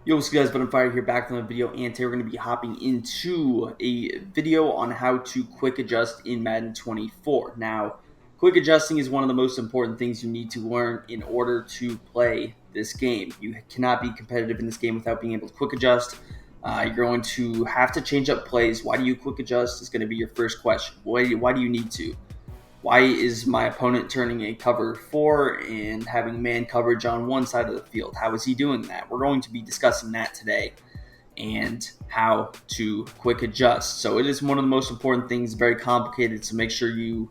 Yo, what's good guys, but I'm Fire here back from the video, and today we're going to be hopping into a video on how to quick adjust in Madden 24. Now, quick adjusting is one of the most important things you need to learn in order to play this game. You cannot be competitive in this game without being able to quick adjust. You're going to have to change up plays. Why do you quick adjust is going to be your first question. Why do you need to? Why is my opponent turning a cover 4 and having man coverage on one side of the field? How is he doing that? We're going to be discussing that today and how to quick adjust. So it is one of the most important things, very complicated, so make sure you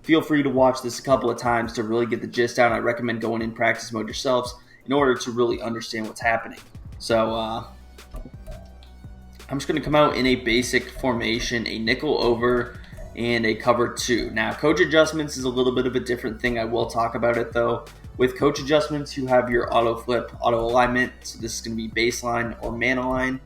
feel free to watch this a couple of times to really get the gist out. I recommend going in practice mode yourselves in order to really understand what's happening. So I'm just going to come out in a basic formation, a nickel over and a cover 2. Now, coach adjustments is a little bit of a different thing. I will talk about it though. With coach adjustments, you have your auto flip, auto alignment. So this is going to be baseline or man align.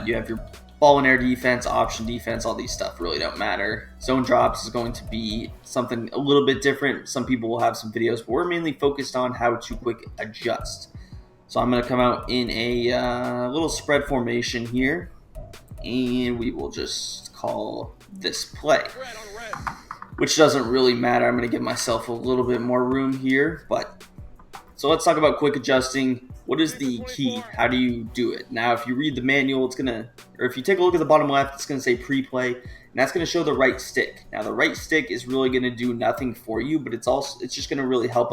You have your ball and air defense, option defense, all these stuff really don't matter. Zone drops is going to be something a little bit different. Some people will have some videos, but we're mainly focused on how to quick adjust. So I'm going to come out in a little spread formation here, and we will just call this play, which doesn't really matter. I'm going to give myself a little bit more room here, but so let's talk about quick adjusting. What is the key? How do you do it? Now, if you read the manual, it's going to, or if you take a look at the bottom left, it's going to say pre-play, and that's going to show the right stick. Now, the right stick is really going to do nothing for you, but it's just going to really help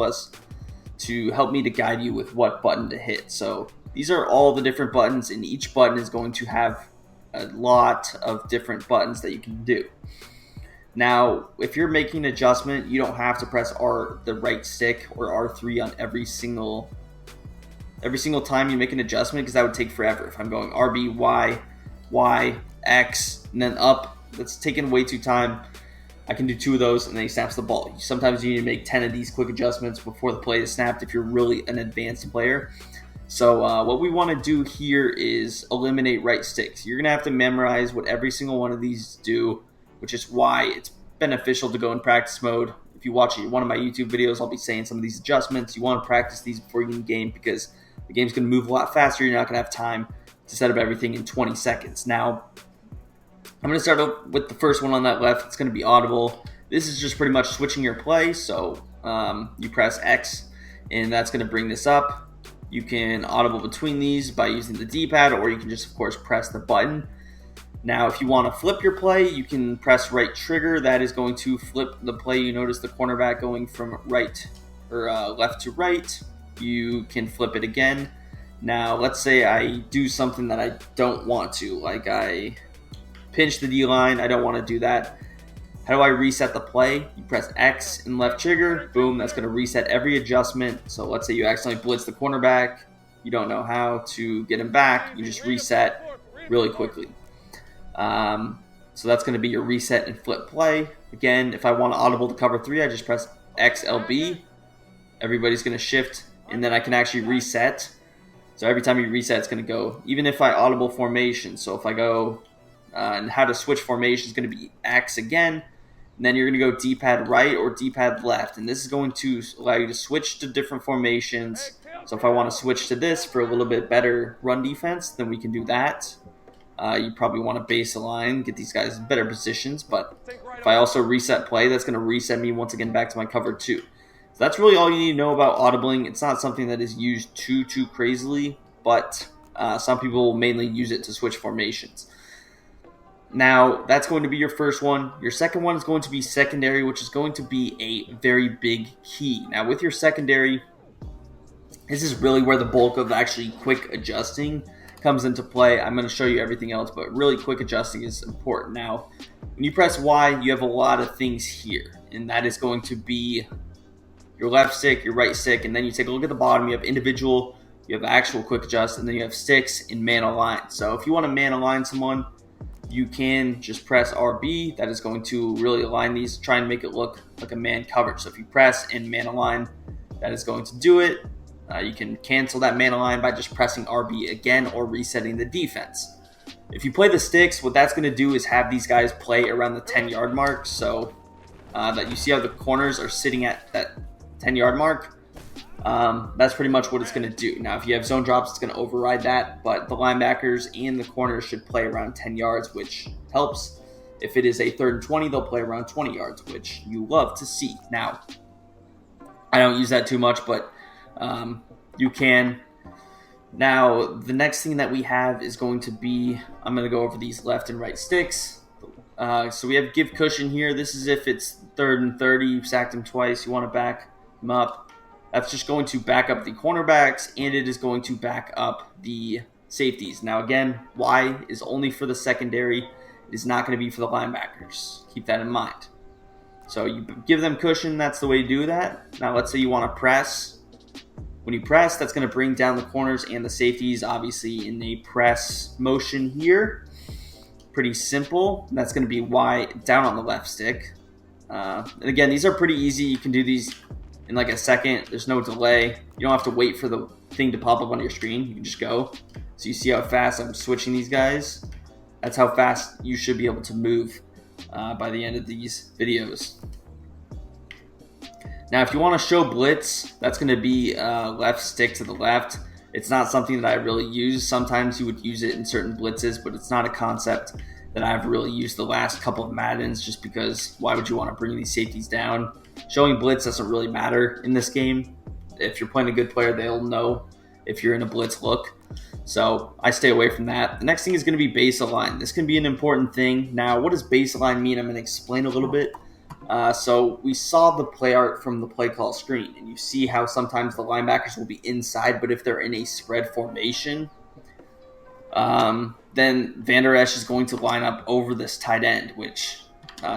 me to guide you with what button to hit. So these are all the different buttons, and each button is going to have a lot of different buttons that you can do. Now, if you're making an adjustment, you don't have to press the right stick or R3 on every single time you make an adjustment, because that would take forever. If I'm going RB, Y, X, and then up, that's taking way too time. I can do 2 of those, and then he snaps the ball. Sometimes you need to make 10 of these quick adjustments before the play is snapped if you're really an advanced player. So what we want to do here is eliminate right sticks. You're going to have to memorize what every single one of these do, which is why it's beneficial to go in practice mode. If you watch one of my YouTube videos, I'll be saying some of these adjustments. You want to practice these before you get in the game, because the game's going to move a lot faster. You're not going to have time to set up everything in 20 seconds. Now, I'm going to start up with the first one on that left. It's going to be audible. This is just pretty much switching your play. So you press X, and that's going to bring this up. You can audible between these by using the D-pad, or you can just, of course, press the button. Now, if you want to flip your play, you can press right trigger. That is going to flip the play. You notice the cornerback going from right or left to right. You can flip it again. Now, let's say I do something that I don't want to, like I pinch the D-line. I don't want to do that. How do I reset the play? You press X and left trigger. Boom, that's going to reset every adjustment. So let's say you accidentally blitz the cornerback. You don't know how to get him back. You just reset really quickly. So that's going to be your reset and flip play. Again, if I want to audible to cover 3, I just press XLB. Everybody's going to shift, and then I can actually reset. So every time you reset, it's going to go, even if I audible formation. So if I go, and how to switch formation is going to be X again. And then you're going to go D-pad right or D-pad left. And this is going to allow you to switch to different formations. So if I want to switch to this for a little bit better run defense, then we can do that. You probably want to base align, get these guys in better positions. But if I also reset play, that's going to reset me once again back to my cover 2. So that's really all you need to know about audibling. It's not something that is used too crazily, but some people will mainly use it to switch formations. Now, that's going to be your first one. Your second one is going to be secondary, which is going to be a very big key. Now, with your secondary, this is really where the bulk of actually quick adjusting comes into play. I'm going to show you everything else, but really quick adjusting is important. Now, when you press Y, you have a lot of things here, and that is going to be your left stick, your right stick, and then you take a look at the bottom. You have individual, you have actual quick adjust, and then you have sticks and man align. So if you want to man align someone, you can just press RB. That is going to really align these, try and make it look like a man coverage. So if you press and man align, that is going to do it. You can cancel that man align by just pressing RB again or resetting the defense. If you play the sticks, what that's going to do is have these guys play around the 10-yard mark. So that you see how the corners are sitting at that 10-yard mark. That's pretty much what it's going to do. Now, if you have zone drops, it's going to override that, but the linebackers and the corners should play around 10 yards, which helps. If it is a 3rd and 20, they'll play around 20 yards, which you love to see. Now, I don't use that too much, but you can. Now, the next thing that we have is going to be, I'm going to go over these left and right sticks. So we have give cushion here. This is if it's 3rd and 30, you've sacked him twice, you want to back him up. That's just going to back up the cornerbacks, and it is going to back up the safeties. Now, again, Y is only for the secondary. It is not going to be for the linebackers. Keep that in mind. So you give them cushion. That's the way to do that. Now, let's say you want to press. When you press, that's going to bring down the corners and the safeties, obviously, in a press motion here. Pretty simple. That's going to be Y down on the left stick. And again, these are pretty easy. You can do these in like a second. There's no delay. You don't have to wait for the thing to pop up on your screen. You can just go. So you see how fast I'm switching these guys? That's how fast you should be able to move by the end of these videos. Now, if you want to show blitz, that's going to be left stick to the left. It's not something that I really use. Sometimes you would use it in certain blitzes, but it's not a concept that I've really used the last couple of Maddens, just because why would you want to bring these safeties down? Showing blitz doesn't really matter in this game. If you're playing a good player, they'll know if you're in a blitz look. So I stay away from that. The next thing is going to be base align. This can be an important thing. Now, what does base align mean? I'm going to explain a little bit. So we saw the play art from the play call screen, and you see how sometimes the linebackers will be inside, but if they're in a spread formation, then Van Der Esch is going to line up over this tight end, which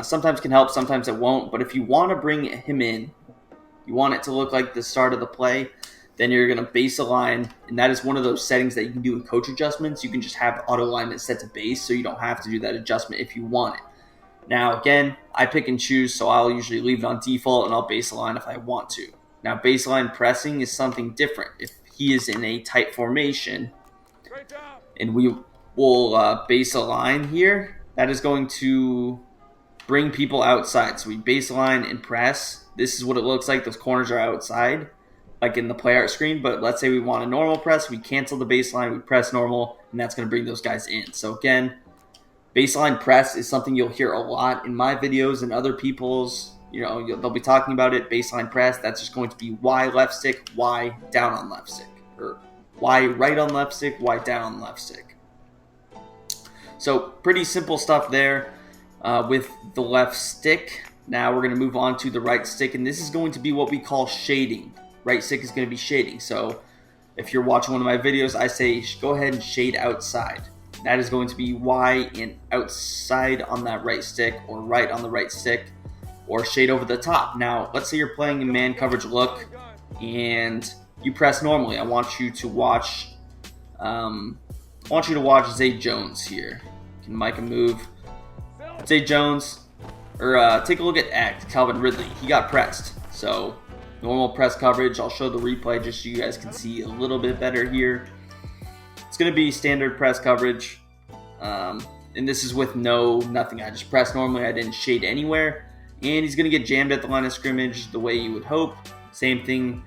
sometimes can help, sometimes it won't. But if you want to bring him in, you want it to look like the start of the play, then you're going to base align, and that is one of those settings that you can do in coach adjustments. You can just have auto alignment set to base, so you don't have to do that adjustment if you want it. Now, again, I pick and choose, so I'll usually leave it on default, and I'll base align if I want to. Now, baseline pressing is something different. If he is in a tight formation, and we will base align here, that is going to bring people outside. So we baseline and press. This is what it looks like. Those corners are outside, like in the play art screen. But let's say we want a normal press. We cancel the baseline. We press normal, and that's going to bring those guys in. So again, baseline press is something you'll hear a lot in my videos and other people's. They'll be talking about it. Baseline press. That's just going to be Y left stick, Y down on left stick, or Y right on left stick, Y down on left stick. So pretty simple stuff there with the left stick. Now we're going to move on to the right stick, and this is going to be what we call shading. Right stick is going to be shading. So if you're watching one of my videos, I say go ahead and shade outside. That is going to be Y and outside on that right stick, or right on the right stick, or shade over the top. Now, let's say you're playing a man coverage look and you press normally. I want you to watch Zay Jones here. Can Micah move? Zay Jones, or take a look at Calvin Ridley. He got pressed. So normal press coverage. I'll show the replay just so you guys can see a little bit better here. It's going to be standard press coverage, and this is with nothing. I just pressed normally. I didn't shade anywhere, and he's going to get jammed at the line of scrimmage the way you would hope. Same thing.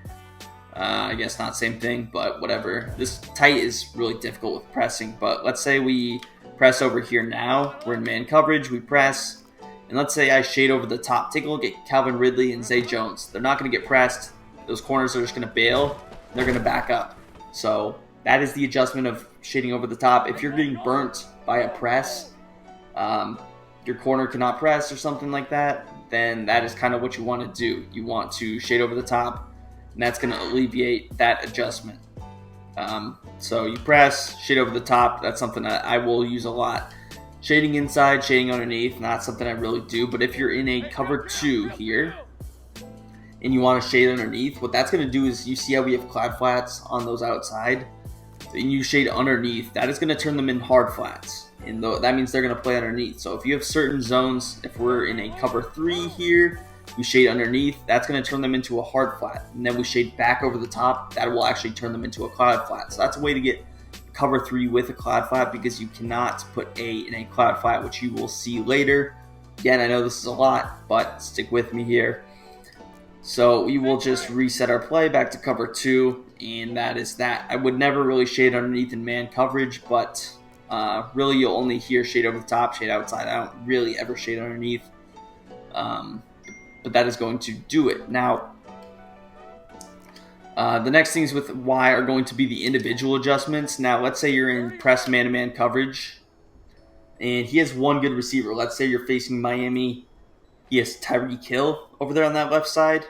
I guess not same thing, but whatever. This tight is really difficult with pressing, but let's say we press over here now. We're in man coverage. We press, and let's say I shade over the top. Take a look at Calvin Ridley and Zay Jones. They're not going to get pressed. Those corners are just going to bail. They're going to back up. So that is the adjustment of shading over the top. If you're getting burnt by a press, your corner cannot press or something like that, then that is kind of what you want to do. You want to shade over the top, and that's going to alleviate that adjustment. So you press, shade over the top. That's something that I will use a lot. Shading inside, shading underneath, not something I really do. But if you're in a cover 2 here, and you want to shade underneath, what that's going to do is, you see how we have clad flats on those outside? And you shade underneath, that is going to turn them in hard flats. And that means they're going to play underneath. So if you have certain zones, if we're in a cover 3 here, we shade underneath, that's going to turn them into a hard flat. And then we shade back over the top, that will actually turn them into a clad flat. So that's a way to get cover 3 with a clad flat, because you cannot put A in a clad flat, which you will see later. Again, I know this is a lot, but stick with me here. So we will just reset our play back to cover 2, and that is that. I would never really shade underneath in man coverage, but really you'll only hear shade over the top, shade outside. I don't really ever shade underneath, but that is going to do it. Now, the next things with Y are going to be the individual adjustments. Now, let's say you're in press man-to-man coverage, and he has one good receiver. Let's say you're facing Miami. He has Tyreek Hill over there on that left side.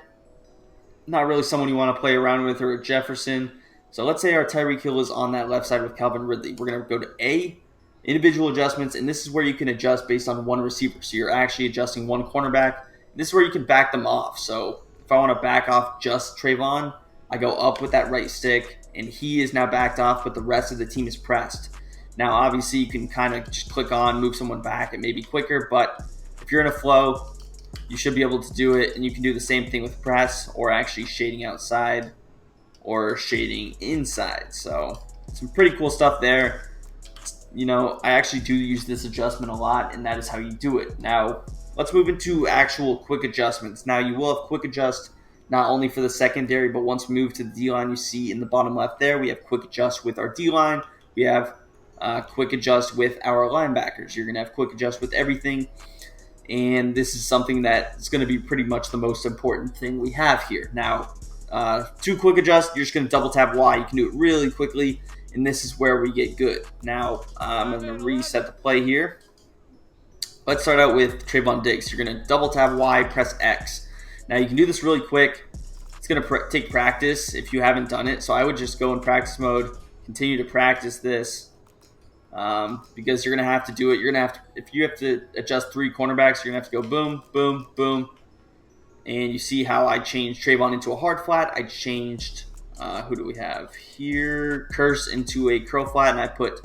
Not really someone you want to play around with, or Jefferson. So let's say our Tyreek Hill is on that left side with Calvin Ridley. We're going to go to A, individual adjustments, and this is where you can adjust based on one receiver. So you're actually adjusting one cornerback. This is where you can back them off. So if I want to back off just Trayvon, I go up with that right stick, and he is now backed off, but the rest of the team is pressed. Now, obviously, you can kind of just click on, move someone back. It may be quicker, but if you're in a flow, you should be able to do it, and you can do the same thing with press or actually shading outside or shading inside. So some pretty cool stuff there. I actually do use this adjustment a lot, and that is how you do it. Now, let's move into actual quick adjustments. Now, you will have quick adjust not only for the secondary, but once we move to the D-line, you see in the bottom left there, we have quick adjust with our D-line. We have quick adjust with our linebackers. You're going to have quick adjust with everything. And this is something that is going to be pretty much the most important thing we have here. Now, to quick adjust, you're just going to double tap Y. You can do it really quickly, and this is where we get good. Now, I'm going to reset the play here. Let's start out with Trayvon Diggs. You're going to double tap Y, press X. Now, you can do this really quick. It's going to take practice if you haven't done it. So I would just go in practice mode, continue to practice this. Because you're going to have to do it. You're going to have to, if you have to adjust 3 cornerbacks, you're going to have to go boom, boom, boom. And you see how I changed Trayvon into a hard flat. I changed, who do we have here? Curse into a curl flat, and I put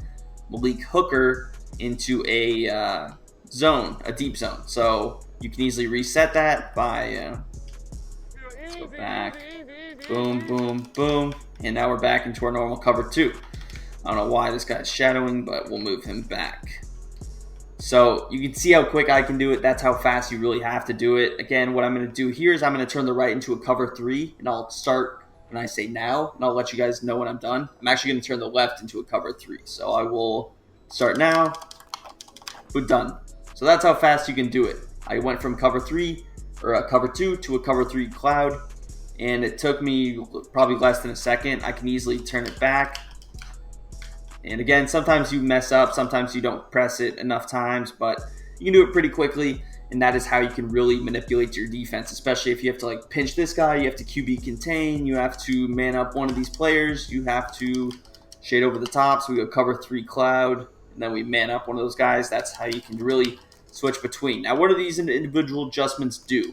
Malik Hooker into a zone, a deep zone. So you can easily reset that by, let's go back, boom, boom, boom. And now we're back into our normal cover 2. I don't know why this guy's shadowing, but we'll move him back. So you can see how quick I can do it. That's how fast you really have to do it. Again, what I'm going to do here is I'm going to turn the right into a cover 3, and I'll start when I say now, and I'll let you guys know when I'm done. I'm actually going to turn the left into a cover 3. So I will start now. We're done. So that's how fast you can do it. I went from cover 3 or a cover 2 to a cover 3 cloud, and it took me probably less than a second. I can easily turn it back. And again, sometimes you mess up, sometimes you don't press it enough times, but you can do it pretty quickly, and that is how you can really manipulate your defense, especially if you have to pinch this guy, you have to QB contain, you have to man up one of these players, you have to shade over the top, so we go cover 3 cloud, and then we man up one of those guys. That's how you can really switch between. Now, what do these individual adjustments do?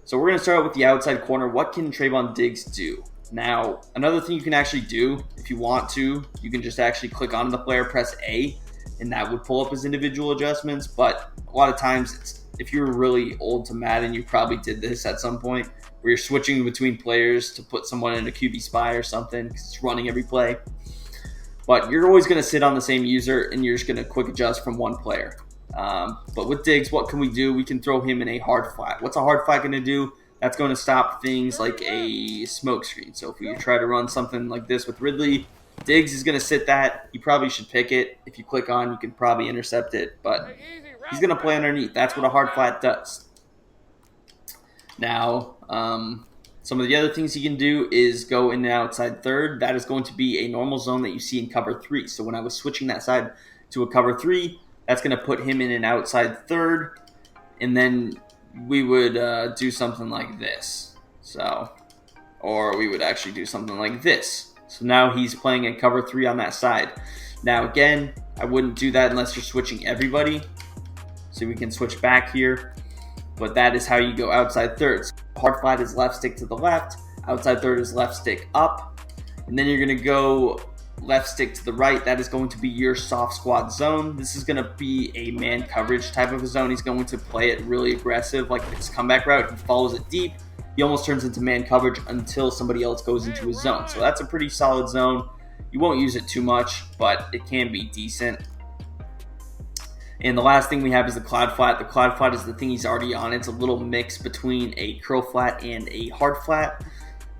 So we're going to start out with the outside corner. What can Trayvon Diggs do? Now, another thing you can actually do, if you want to, you can just actually click on the player, press A, and that would pull up his individual adjustments. But a lot of times, if you're really old to Madden, you probably did this at some point, where you're switching between players to put someone in a QB spy or something, because it's running every play. But you're always going to sit on the same user, and you're just going to quick adjust from one player. But with Diggs, what can we do? We can throw him in a hard flat. What's a hard flat going to do? That's going to stop things like a smoke screen. So if we try to run something like this with Ridley, Diggs is going to sit that. You probably should pick it. If you click on, you can probably intercept it. But he's going to play underneath. That's what a hard flat does. Now, some of the other things you can do is go in and outside third. That is going to be a normal zone that you see in cover 3. So when I was switching that side to a cover 3, that's going to put him in an outside third. And then we would do something like this. Or we would actually do something like this. So now he's playing in cover 3 on that side. Now again, I wouldn't do that unless you're switching everybody. So we can switch back here. But that is how you go outside third. So hard flat is left stick to the left. Outside third is left stick up. And then you're going to go left stick to the right. That is going to be your soft squad zone. This is going to be a man coverage type of a zone. He's going to play it really aggressive, like this comeback route. He follows it deep. He almost turns into man coverage until somebody else goes into his zone. So that's a pretty solid zone. You won't use it too much, but it can be decent. And the last thing we have is the cloud flat. The cloud flat is the thing he's already on. It's a little mix between a curl flat and a hard flat.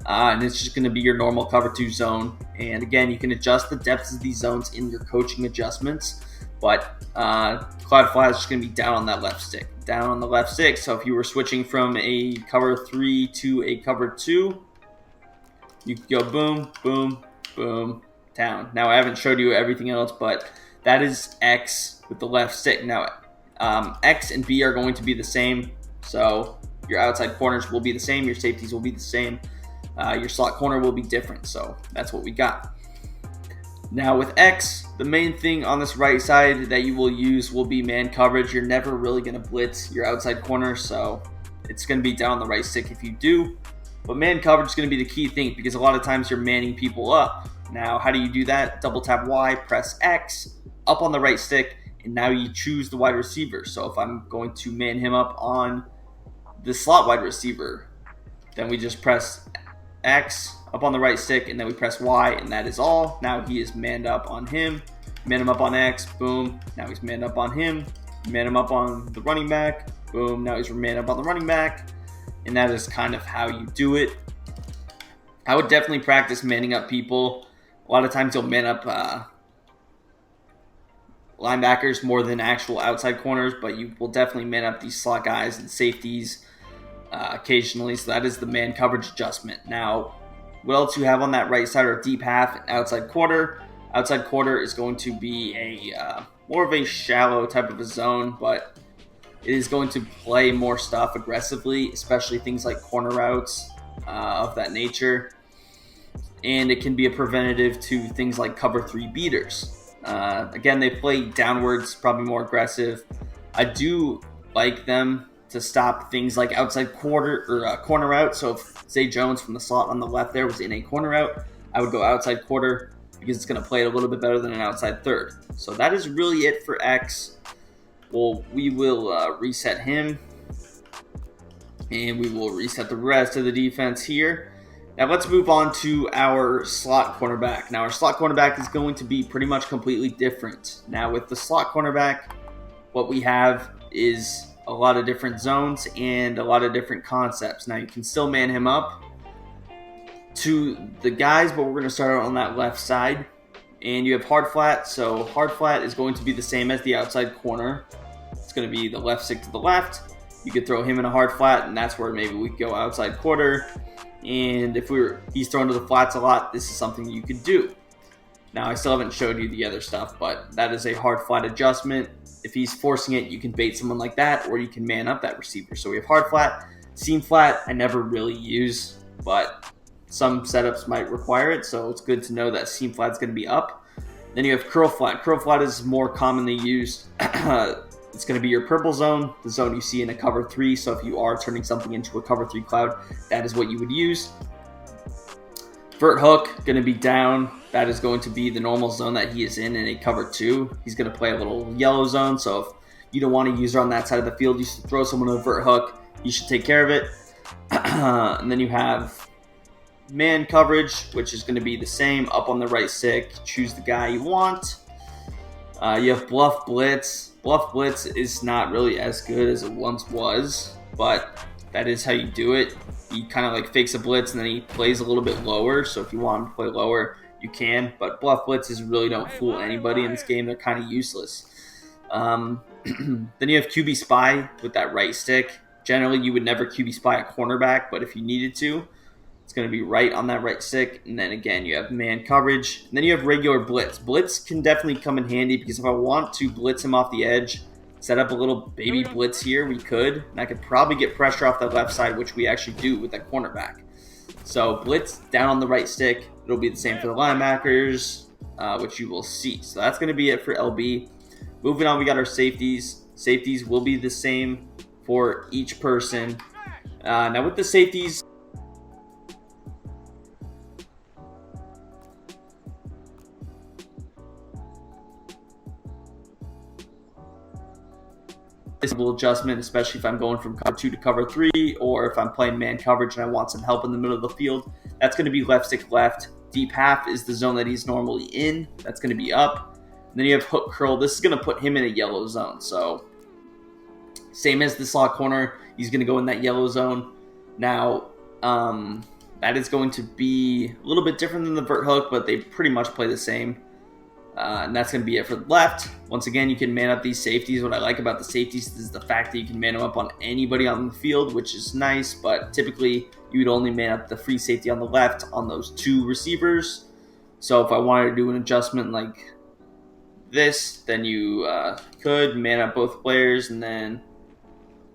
And it's just going to be your normal cover 2 zone. And again, you can adjust the depths of these zones in your coaching adjustments. But cloud flat is just going to be down on that left stick. Down on the left stick. So if you were switching from a cover 3 to a cover 2, you could go boom, boom, boom, down. Now, I haven't showed you everything else, but that is X with the left stick. Now, X and B are going to be the same. So your outside corners will be the same. Your safeties will be the same. Your slot corner will be different. So that's what we got. Now with X, the main thing on this right side that you will use will be man coverage. You're never really going to blitz your outside corner, so it's going to be down on the right stick if you do. But man coverage is going to be the key thing because a lot of times you're manning people up. Now, how do you do that? Double tap Y, press X, up on the right stick, and now you choose the wide receiver. So if I'm going to man him up on the slot wide receiver, then we just press X up on the right stick, and then we press Y, and that is all. Now he is manned up on him. Man him up on X, boom. Now he's manned up on him. Man him up on the running back, boom. Now he's manned up on the running back, and that is kind of how you do it. I would definitely practice manning up people. A lot of times you'll man up linebackers more than actual outside corners, but you will definitely man up these slot guys and safeties occasionally. So that is the man coverage adjustment. Now, what else you have on that right side are deep half and outside quarter. Outside quarter is going to be a more of a shallow type of a zone, but it is going to play more stuff aggressively, especially things like corner routes of that nature. And it can be a preventative to things like cover 3 beaters. Again, they play downwards, probably more aggressive. I do like them to stop things like outside quarter or corner route. So if Zay Jones from the slot on the left there was in a corner route, I would go outside quarter because it's going to play it a little bit better than an outside third. So that is really it for X. Well, we will reset him, and we will reset the rest of the defense here. Now let's move on to our slot cornerback. Now our slot cornerback is going to be pretty much completely different. Now with the slot cornerback, what we have is a lot of different zones and a lot of different concepts. Now you can still man him up to the guys, but we're going to start out on that left side. And you have hard flat. So hard flat is going to be the same as the outside corner. It's going to be the left stick to the left. You could throw him in a hard flat, and that's where maybe we could go outside quarter. And if he's thrown to the flats a lot, this is something you could do. Now, I still haven't showed you the other stuff, but that is a hard flat adjustment. If he's forcing it, you can bait someone like that, or you can man up that receiver. So we have hard flat, seam flat. I never really use, but some setups might require it, so it's good to know that seam flat is going to be up. Then you have curl flat. Curl flat is more commonly used. It's going to be your purple zone, the zone you see in a cover 3. So if you are turning something into a cover 3 cloud, that is what you would use. Vert hook, going to be down. That is going to be the normal zone that he is in a cover 2. He's going to play a little yellow zone. So if you don't want to use her on that side of the field, you should throw someone a vert hook. You should take care of it. And then you have man coverage, which is going to be the same. Up on the right stick, choose the guy you want. You have bluff blitz. Bluff blitz is not really as good as it once was, but that is how you do it. He kind of like fakes a blitz and then he plays a little bit lower. So if you want him to play lower, you can. But bluff blitzes really don't fool anybody in this game. They're kind of useless. Then you have QB spy with that right stick. Generally, you would never QB spy a cornerback, but if you needed to, it's going to be right on that right stick. And then again, you have man coverage. And then you have regular blitz. Blitz can definitely come in handy because if I want to blitz him off the edge, set up a little baby blitz here, we could. And I could probably get pressure off that left side, which we actually do with that cornerback. So blitz down on the right stick. It'll be the same for the linebackers, which you will see. So that's going to be it for LB. Moving on, we got our safeties. Safeties will be the same for each person. Now with the safeties, adjustment, especially if I'm going from cover 2 to cover 3, or if I'm playing man coverage and I want some help in the middle of the field. That's going to be left stick left. Deep half is the zone that he's normally in. That's going to be up. Then you have hook curl. This is going to put him in a yellow zone. So same as the slot corner, he's going to go in that yellow zone. Now, that is going to be a little bit different than the vert hook, but they pretty much play the same. And that's going to be it for the left. Once again, you can man up these safeties. What I like about the safeties is the fact that you can man them up on anybody on the field, which is nice, but typically you would only man up the free safety on the left on those 2 receivers. So if I wanted to do an adjustment like this, then you could man up both players, and then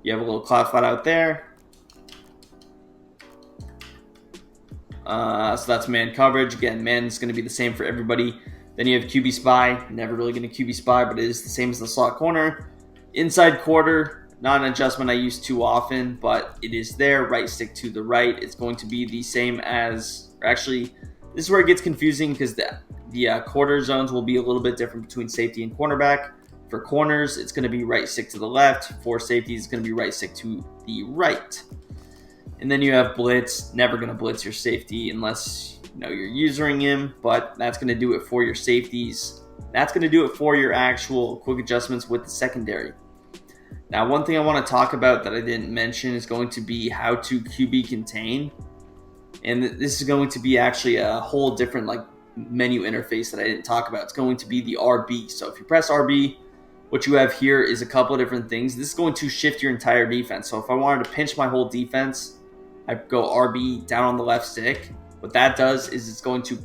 you have a little cloud flat out there. So that's man coverage. Again, man is going to be the same for everybody. Then you have QB spy. Never really going to QB spy, but it is the same as the slot corner. Inside quarter, not an adjustment I use too often, but it is there. Right stick to the right. It's going to be the same as, or actually, this is where it gets confusing because the quarter zones will be a little bit different between safety and cornerback. For corners, it's going to be right stick to the left. For safeties, it's going to be right stick to the right. And then you have blitz. Never going to blitz your safety unless you're using him, but that's going to do it for your safeties. That's going to do it for your actual quick adjustments with the secondary. Now, one thing I want to talk about that I didn't mention is going to be how to QB contain. And this is going to be actually a whole different menu interface that I didn't talk about. It's going to be the RB. So if you press RB, what you have here is a couple of different things. This is going to shift your entire defense. So if I wanted to pinch my whole defense, I go RB down on the left stick. What that does is it's going to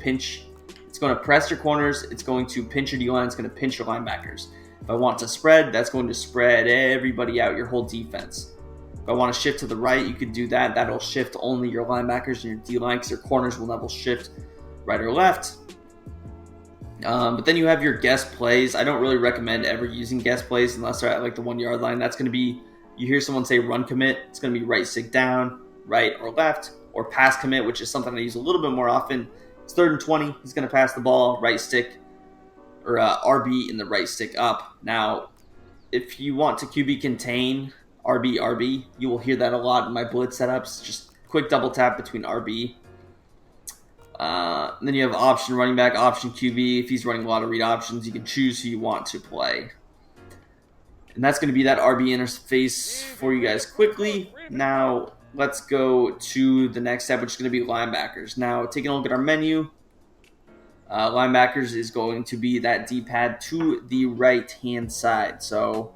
press your corners, it's going to pinch your D-line, it's going to pinch your linebackers. If I want to spread, that's going to spread everybody out, your whole defense. If I want to shift to the right, you could do that. That'll shift only your linebackers and your D-line because your corners will never shift right or left. But then you have your guess plays. I don't really recommend ever using guess plays unless they're at the 1 yard line. That's going to be, you hear someone say run commit, it's going to be right stick down, right or left. Or pass commit, which is something I use a little bit more often. It's 3rd and 20. He's going to pass the ball, right stick, or RB in the right stick up. Now, if you want to QB contain RB, you will hear that a lot in my blitz setups. Just quick double tap between RB. Then you have option running back, option QB. If he's running a lot of read options, you can choose who you want to play. And that's going to be that RB interface for you guys quickly. Now, let's go to the next step, which is going to be linebackers. Now, taking a look at our menu, linebackers is going to be that D-pad to the right-hand side. So,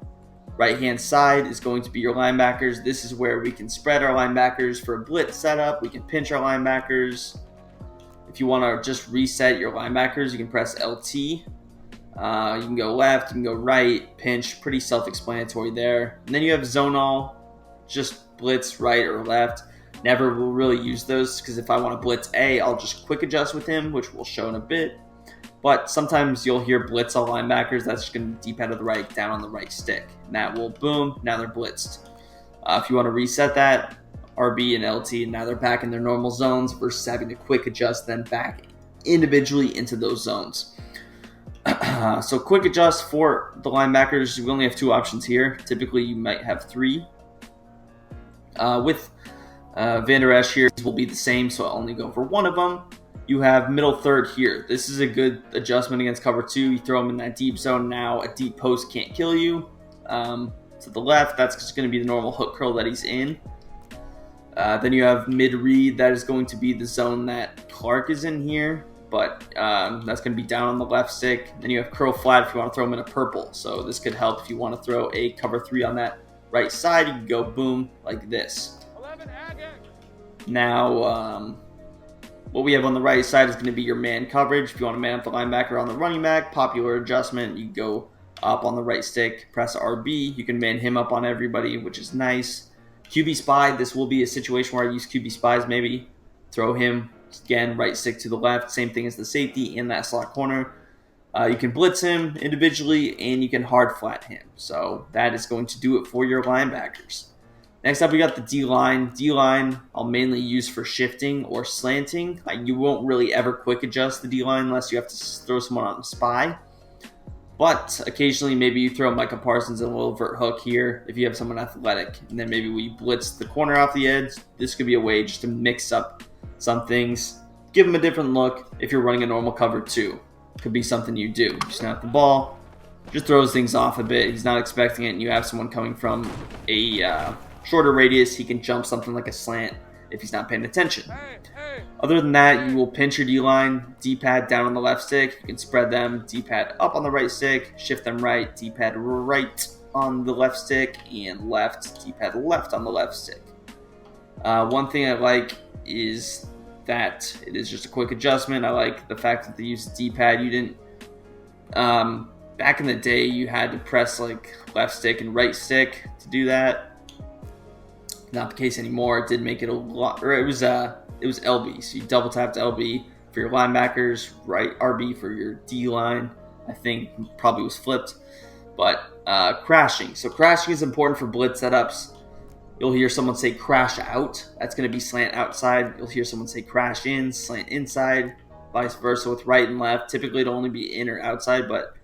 right-hand side is going to be your linebackers. This is where we can spread our linebackers for a blitz setup. We can pinch our linebackers. If you want to just reset your linebackers, you can press LT. You can go left, you can go right, pinch, pretty self-explanatory there. And then you have zone all, just blitz right or left. Never will really use those because if I want to blitz A, I'll just quick adjust with him, which we'll show in a bit. But sometimes you'll hear blitz all linebackers. That's just going to be D-pad to the right, down on the right stick. And that will boom, now they're blitzed. If you want to reset that, RB and LT, and now they're back in their normal zones versus having to quick adjust them back individually into those zones. So quick adjust for the linebackers, we only have 2 options here. Typically, you might have 3. With Van Der Esch here, will be the same, so I'll only go for one of them. You have middle third here. This is a good adjustment against cover 2. You throw them in that deep zone. Now a deep post can't kill you. To the left, that's just going to be the normal hook curl that he's in. Then you have mid read. That is going to be the zone that Clark is in here, but that's going to be down on the left stick. Then you have curl flat if you want to throw him in a purple. So this could help if you want to throw a cover 3 on that right side. You can go boom like this. Now, what we have on the right side is going to be your man coverage. If you want to man up the linebacker on the running back, popular adjustment, you go up on the right stick, press RB. You can man him up on everybody, which is nice. QB spy, this will be a situation where I use QB spies maybe. Throw him, again, right stick to the left. Same thing as the safety in that slot corner. You can blitz him individually, and you can hard flat him. So that is going to do it for your linebackers. Next up, we got the D-line. D-line, I'll mainly use for shifting or slanting. You won't really ever quick adjust the D-line unless you have to throw someone on the spy. But occasionally, maybe you throw Micah Parsons in a little vert hook here if you have someone athletic. And then maybe we blitz the corner off the edge. This could be a way just to mix up some things. Give them a different look if you're running a normal cover 2. could be something you do. You snap the ball, just throws things off a bit. He's not expecting it, and you have someone coming from a shorter radius. He can jump something like a slant if he's not paying attention. Other than that, you will pinch your D-line, D-pad down on the left stick. You can spread them, D-pad up on the right stick, shift them right, D-pad right on the left stick, and left, D-pad left on the left stick. One thing I like is that it is just a quick adjustment. I like the fact that they use D-pad. You didn't back in the day you had to press like left stick and right stick to do that. Not the case anymore. It did make it a lot, or it was LB. So you double tapped LB for your linebackers, right RB for your D line. I think probably was flipped, but crashing. So crashing is important for blitz setups. You'll hear someone say crash out. That's going to be slant outside. You'll hear someone say crash in, slant inside, vice versa with right and left. Typically it'll only be in or outside, but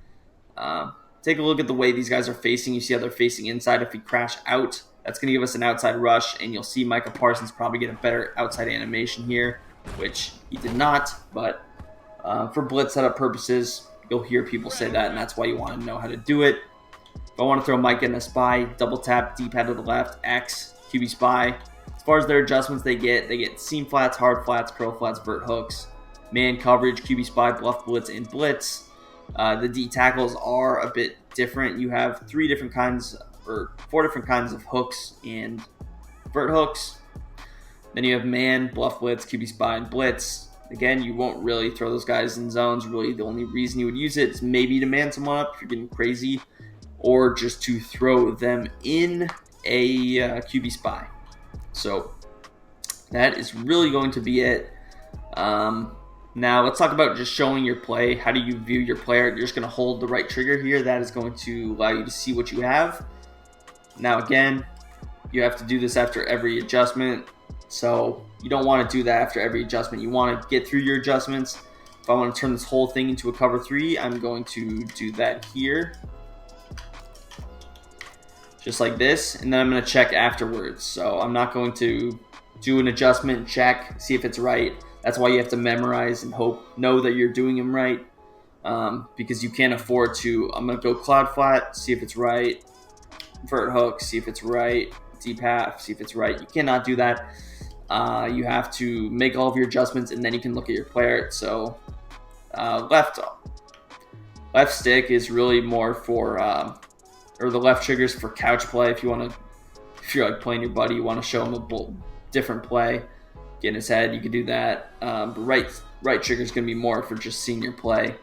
take a look at the way these guys are facing. You see how they're facing inside. If we crash out, that's going to give us an outside rush, and you'll see Micah Parsons probably get a better outside animation here, which he did not, but for blitz setup purposes, you'll hear people say that, and that's why you want to know how to do it. If I want to throw Micah in a spy, double tap, D-pad to the left, X, QB spy. As far as their adjustments they get seam flats, hard flats, curl flats, vert hooks, man coverage, QB spy, bluff blitz, and blitz. The D tackles are a bit different. You have 4 different kinds of hooks and vert hooks. Then you have man, bluff blitz, QB spy, and blitz. Again, you won't really throw those guys in zones. Really, the only reason you would use it is maybe to man someone up if you're getting crazy, or just to throw them in a QB spy. So that is really going to be it. Now let's talk about just showing your play. How do you view your player? You're just going to hold the right trigger here. That is going to allow you to see what you have. Now again, you have to do this after every adjustment. So you don't want to do that after every adjustment. You want to get through your adjustments. If I want to turn this whole thing into a cover 3, I'm going to do that here. Just like this, and then I'm going to check afterwards. So I'm not going to do an adjustment, check, see if it's right. That's why you have to memorize and know that you're doing them right, because you can't afford to. I'm going to go cloud flat, see if it's right, vert hook, see if it's right, D-path, see if it's right. You cannot do that. You have to make all of your adjustments, and then you can look at your player. So left stick is really more for or the left trigger is for couch play. If you're like playing your buddy, you want to show him a different play, get in his head, you can do that. But right trigger is going to be more for just seeing your play.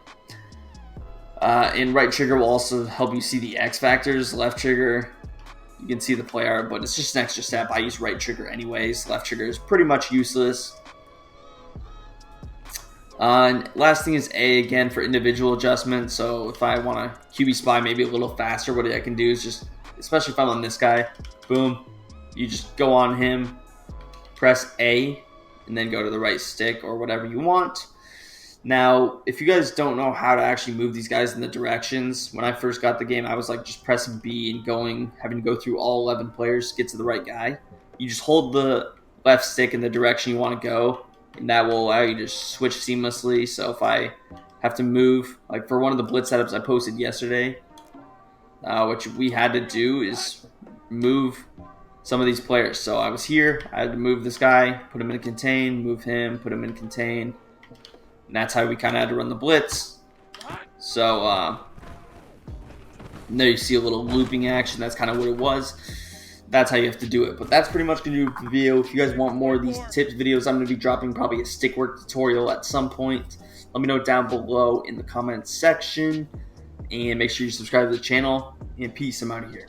And right trigger will also help you see the X factors. Left trigger, you can see the player, but it's just an extra step. I use right trigger anyways. Left trigger is pretty much useless. And last thing is A, again, for individual adjustments. So if I want to QB spy maybe a little faster, what I can do is just, especially if I'm on this guy, boom, you just go on him, press A, and then go to the right stick or whatever you want. Now, if you guys don't know how to actually move these guys in the directions, when I first got the game, I was like just pressing B and having to go through all 11 players to get to the right guy. You just hold the left stick in the direction you want to go, and that will allow you to switch seamlessly. So if I have to move, like for one of the blitz setups I posted yesterday, what we had to do is move some of these players. So I was here, I had to move this guy, put him in contain, move him, put him in contain. And that's how we kind of had to run the blitz. So there you see a little looping action. That's kind of what it was. That's how you have to do it. But that's pretty much going to do the video. If you guys want more of these tips videos, I'm going to be dropping probably a stick work tutorial at some point. Let me know down below in the comments section. And make sure you subscribe to the channel. And peace. I'm out of here.